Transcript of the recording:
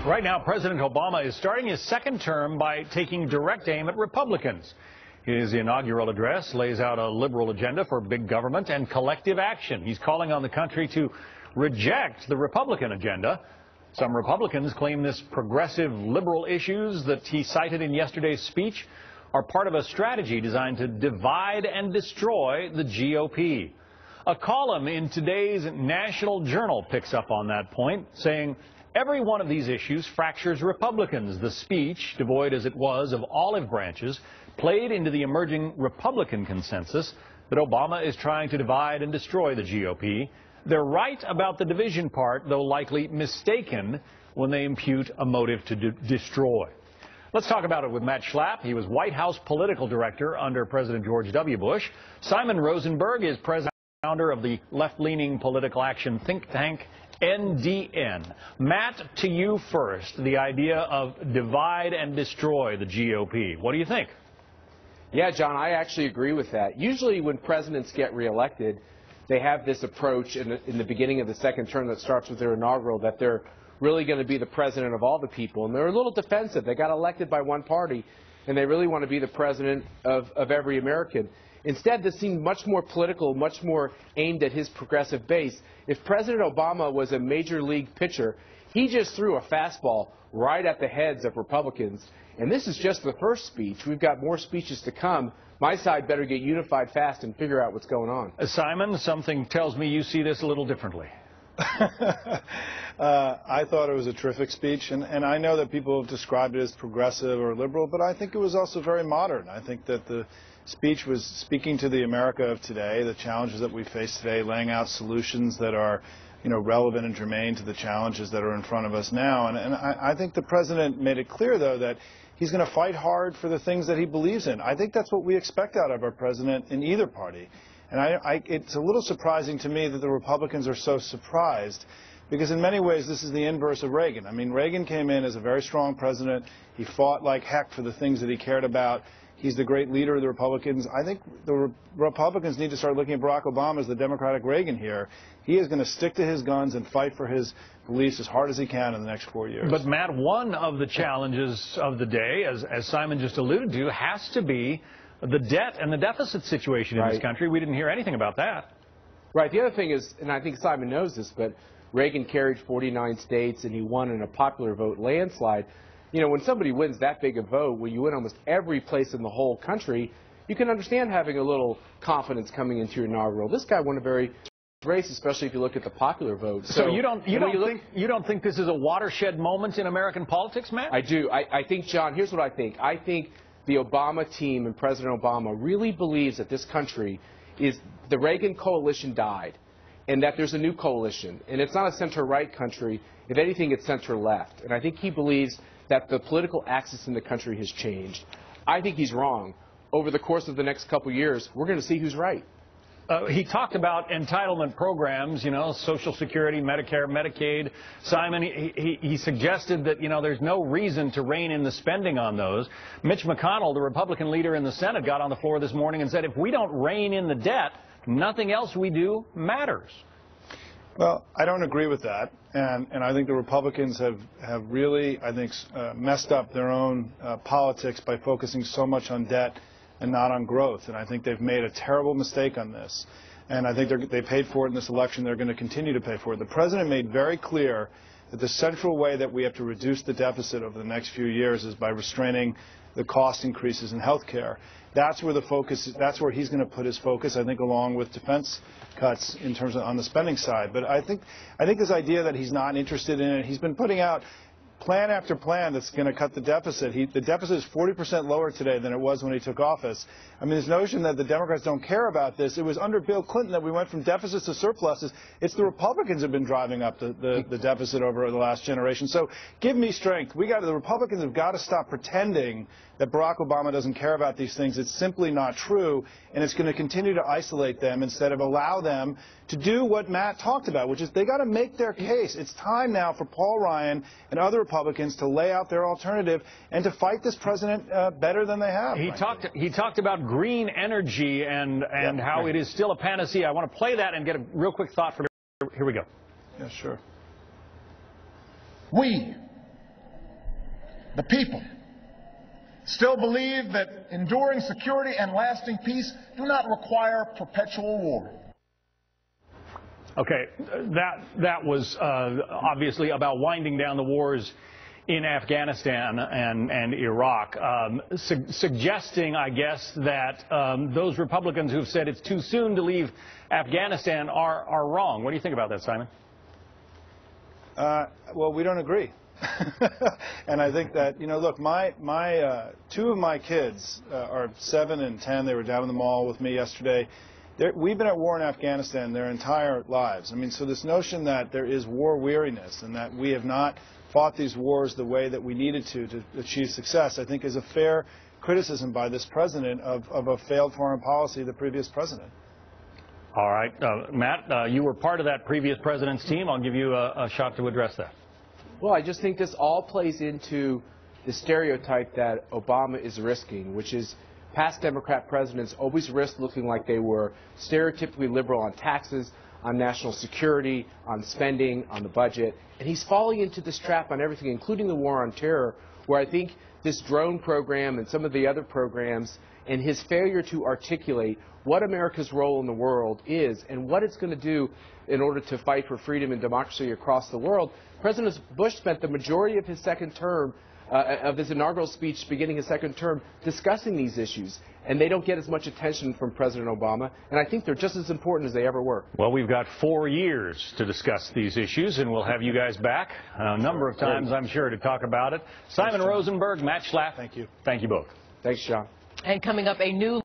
Right now, President Obama is starting his second term by taking direct aim at Republicans. His inaugural address lays out a liberal agenda for big government and collective action. He's calling on the country to reject the Republican agenda. Some Republicans claim this progressive liberal issues that he cited in yesterday's speech are part of a strategy designed to divide and destroy the GOP. A column in today's National Journal picks up on that point, saying every one of these issues fractures Republicans. The speech, devoid as it was of olive branches, played into the emerging Republican consensus that Obama is trying to divide and destroy the GOP. They're right about the division part, though likely mistaken when they impute a motive to destroy. Let's talk about it with Matt Schlapp. He was White House political director under President George W. Bush. Simon Rosenberg is president and founder of the left-leaning political action think tank NDN. Matt, to you first, the idea of divide and destroy the GOP. What do you think? Yeah, John, I actually agree with that. Usually when presidents get reelected, they have this approach in the beginning of the second term that starts with their inaugural, that they're really going to be the president of all the people. And they're a little defensive. They got elected by one party, and they really want to be the president of every American. Instead, this seemed much more political, much more aimed at his progressive base. If President Obama was a major league pitcher, he just threw a fastball right at the heads of Republicans. And this is just the first speech. We've got more speeches to come. My side better get unified fast and figure out what's going on. Simon, something tells me you see this a little differently. I thought it was a terrific speech, and I know that people have described it as progressive or liberal, but I think it was also very modern. I think that the speech was speaking to the America of today, the challenges that we face today, laying out solutions that are, relevant and germane to the challenges that are in front of us now. And I think the president made it clear, though, that he's going to fight hard for the things that he believes in. I think that's what we expect out of our president in either party. And it's a little surprising to me that the Republicans are so surprised, because in many ways this is the inverse of Reagan. I mean, Reagan came in as a very strong president. He fought like heck for the things that he cared about. He's the great leader of the Republicans. I think the Republicans need to start looking at Barack Obama as the Democratic Reagan here. He is going to stick to his guns and fight for his beliefs as hard as he can in the next 4 years. But, Matt, one of the challenges of the day, as Simon just alluded to, has to be the debt and the deficit situation in this country. We didn't hear anything about that. Right. The other thing is, and I think Simon knows this, but Reagan carried 49 states and he won in a popular vote landslide. When somebody wins that big a vote, when you win almost every place in the whole country, you can understand having a little confidence coming into your inaugural. This guy won a very race, especially if you look at the popular vote. So you don't think this is a watershed moment in American politics, Matt? I do. I think, John, here's what I think. I think the Obama team and President Obama really believes that this country is the Reagan coalition died, and that there's a new coalition. And it's not a center-right country. If anything, it's center-left. And I think he believes that the political axis in the country has changed. I think he's wrong. Over the course of the next couple years, we're going to see who's right. He talked about entitlement programs, Social Security, Medicare, Medicaid. Simon, he suggested that, there's no reason to rein in the spending on those. Mitch McConnell, the Republican leader in the Senate, got on the floor this morning and said if we don't rein in the debt, nothing else we do matters. Well, I don't agree with that, and I think the Republicans have really, messed up their own politics by focusing so much on debt and not on growth. And I think they've made a terrible mistake on this. And I think they paid for it in this election. They're going to continue to pay for it. The president made very clear that the central way that we have to reduce the deficit over the next few years is by restraining the cost increases in health care. That's where the focus is. That's where he's going to put his focus, I think, along with defense cuts in terms of on the spending side. But I think this idea that he's not interested in it, he's been putting out plan after plan that's going to cut the deficit. The deficit is 40% lower today than it was when he took office. I mean, this notion that the Democrats don't care about this, it was under Bill Clinton that we went from deficits to surpluses. It's the Republicans who have been driving up the deficit over the last generation. So give me strength. The Republicans have got to stop pretending that Barack Obama doesn't care about these things. It's simply not true, and it's going to continue to isolate them instead of allow them to do what Matt talked about, which is they got to make their case. It's time now for Paul Ryan and other Republicans to lay out their alternative and to fight this president better than they have. He talked about green energy and how it is still a panacea. I want to play that and get a real quick thought from him. Here we go. Yeah, sure. We the people, still believe that enduring security and lasting peace do not require perpetual war. Okay, that was obviously about winding down the wars in Afghanistan and Iraq, suggesting, I guess, that those Republicans who've said it's too soon to leave Afghanistan are wrong. What do you think about that, Simon? Well, we don't agree. And I think that, you know, look, two of my kids are 7 and 10. They were down in the mall with me yesterday. We've been at war in Afghanistan their entire lives. I mean, so this notion that there is war weariness and that we have not fought these wars the way that we needed to achieve success, I think is a fair criticism by this president of a failed foreign policy of the previous president. All right. Matt, you were part of that previous president's team. I'll give you a shot to address that. Well, I just think this all plays into the stereotype that Obama is risking, which is past Democrat presidents always risked looking like they were stereotypically liberal on taxes, on national security, on spending, on the budget. And he's falling into this trap on everything, including the war on terror, where I think this drone program and some of the other programs and his failure to articulate what America's role in the world is and what it's going to do in order to fight for freedom and democracy across the world. President Bush spent the majority of his second term of his inaugural speech beginning his second term discussing these issues, and they don't get as much attention from President Obama, and I think they're just as important as they ever were. Well, we've got 4 years to discuss these issues, and we'll have you guys back a number of times, I'm sure, to talk about it. Simon Rosenberg, Matt Schlapp. Thank you. Thank you both. Thanks, John. And coming up, a new